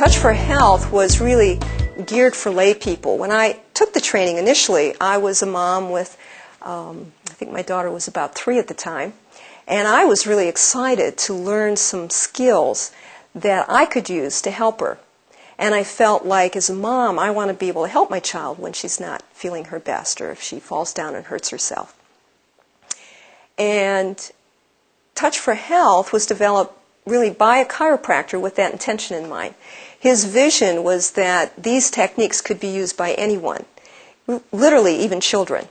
Touch for Health was really geared for lay people. When I took the training initially, I was a mom with, I think my daughter was about 3 at the time, and I was really excited to learn some skills that I could use to help her. And I felt like as a mom, I want to be able to help my child when she's not feeling her best or if she falls down and hurts herself. And Touch for Health was developed really by a chiropractor with that intention in mind. His vision was that these techniques could be used by anyone, literally even children.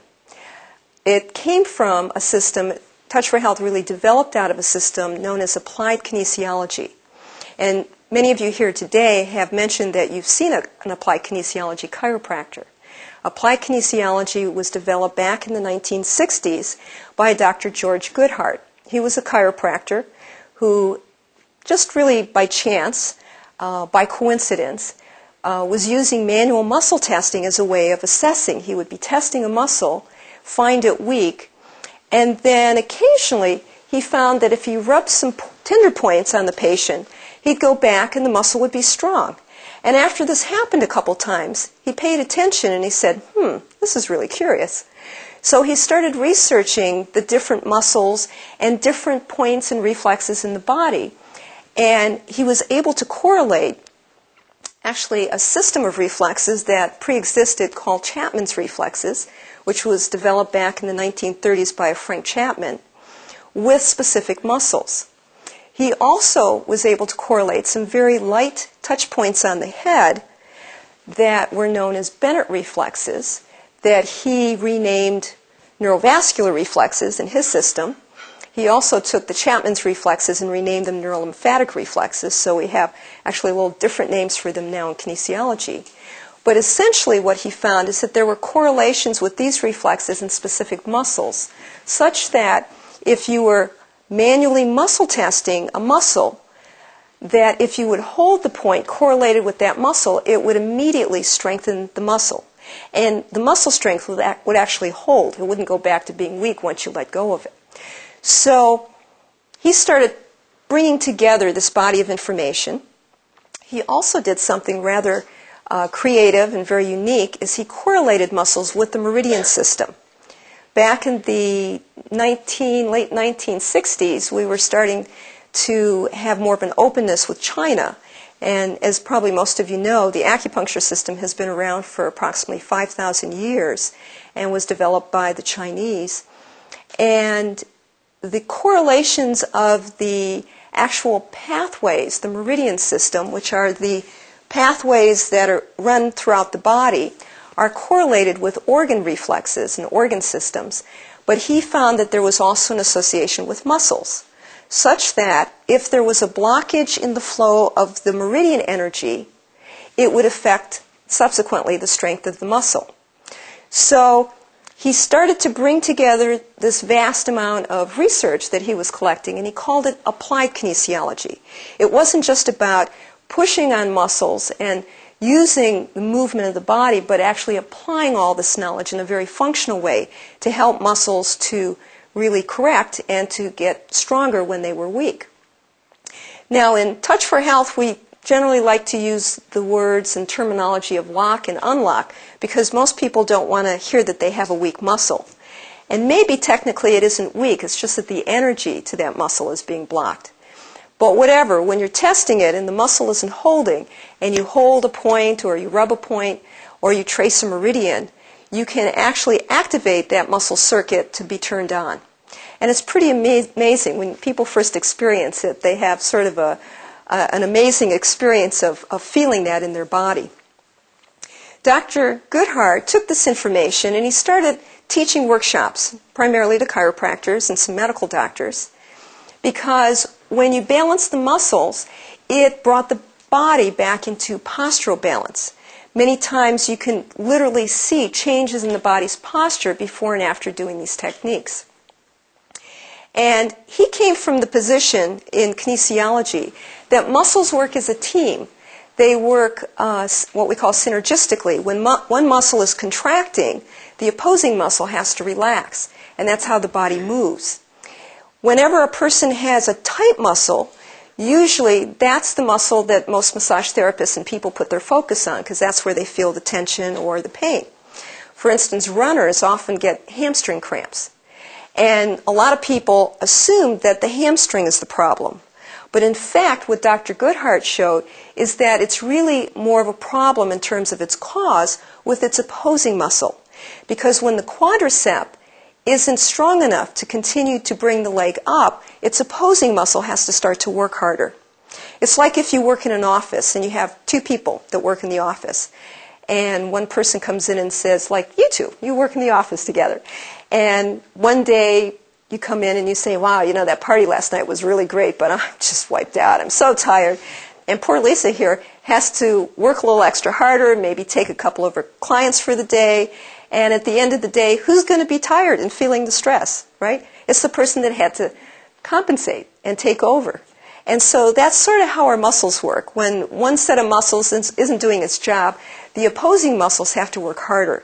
It came from a system, Touch for Health really developed out of a system known as applied kinesiology. And many of you here today have mentioned that you've seen an applied kinesiology chiropractor. Applied kinesiology was developed back in the 1960s by Dr. George Goodhart. He was a chiropractor who just really by chance, by coincidence, was using manual muscle testing as a way of assessing. He would be testing a muscle, find it weak, and then occasionally he found that if he rubbed some tender points on the patient, he'd go back and the muscle would be strong. And after this happened a couple times, he paid attention and he said, this is really curious. So he started researching the different muscles and different points and reflexes in the body. And he was able to correlate actually a system of reflexes that pre-existed called Chapmans Reflexes, which was developed back in the 1930s by Frank Chapman, with specific muscles. He also was able to correlate some very light touch points on the head that were known as Bennett reflexes that he renamed Neurovascular Reflexes in his system. He also took the Chapmans reflexes and renamed them neurolymphatic reflexes, so we have actually a little different names for them now in kinesiology. But essentially what he found is that there were correlations with these reflexes in specific muscles, such that if you were manually muscle testing a muscle, that if you would hold the point correlated with that muscle, it would immediately strengthen the muscle. And the muscle strength would actually hold. It wouldn't go back to being weak once you let go of it. So he started bringing together this body of information. He also did something rather creative and very unique, is he correlated muscles with the meridian system. Back in the late 1960s, we were starting to have more of an openness with China. And as probably most of you know, the acupuncture system has been around for approximately 5,000 years and was developed by the Chinese. And the correlations of the actual pathways, the meridian system, which are the pathways that are run throughout the body, are correlated with organ reflexes and organ systems. But he found that there was also an association with muscles, such that if there was a blockage in the flow of the meridian energy, it would affect subsequently the strength of the muscle. So he started to bring together this vast amount of research that he was collecting, and he called it applied kinesiology. It wasn't just about pushing on muscles and using the movement of the body, but actually applying all this knowledge in a very functional way to help muscles to really correct and to get stronger when they were weak. Now in Touch for Health, we generally like to use the words and terminology of lock and unlock because most people don't want to hear that they have a weak muscle. And maybe technically it isn't weak, it's just that the energy to that muscle is being blocked. But whatever, when you're testing it and the muscle isn't holding, and you hold a point or you rub a point or you trace a meridian, you can actually activate that muscle circuit to be turned on. And it's pretty amazing. When people first experience it, they have sort of an amazing experience of feeling that in their body. Dr. Goodhart took this information and he started teaching workshops, primarily to chiropractors and some medical doctors, because when you balance the muscles, it brought the body back into postural balance. Many times you can literally see changes in the body's posture before and after doing these techniques. And he came from the position in kinesiology that muscles work as a team. They work what we call synergistically. When one muscle is contracting, the opposing muscle has to relax, and that's how the body moves. Whenever a person has a tight muscle, Usually that's the muscle that most massage therapists and people put their focus on because that's where they feel the tension or the pain. For instance, runners often get hamstring cramps. And a lot of people assume that the hamstring is the problem. But in fact, what Dr. Goodhart showed is that it's really more of a problem in terms of its cause with its opposing muscle. Because when the quadricep isn't strong enough to continue to bring the leg up, its opposing muscle has to start to work harder. It's like if you work in an office and you have two people that work in the office. And one person comes in and says, like, you two, you work in the office together. And one day you come in and you say, wow, you know, that party last night was really great, but I'm just wiped out. I'm so tired. And poor Lisa here has to work a little extra harder, maybe take a couple of her clients for the day. And at the end of the day, who's going to be tired and feeling the stress, right? It's the person that had to compensate and take over. And so that's sort of how our muscles work. When one set of muscles isn't doing its job, the opposing muscles have to work harder.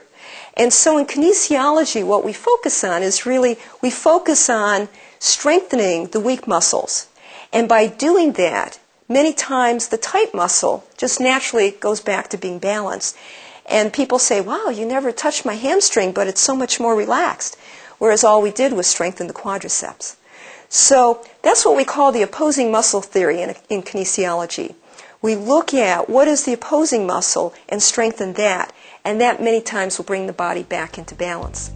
And so in kinesiology, what we focus on is really, we focus on strengthening the weak muscles. And by doing that, many times the tight muscle just naturally goes back to being balanced. And people say, wow, you never touched my hamstring, but it's so much more relaxed. Whereas all we did was strengthen the quadriceps. So that's what we call the opposing muscle theory in kinesiology. We look at what is the opposing muscle and strengthen that. And that many times will bring the body back into balance.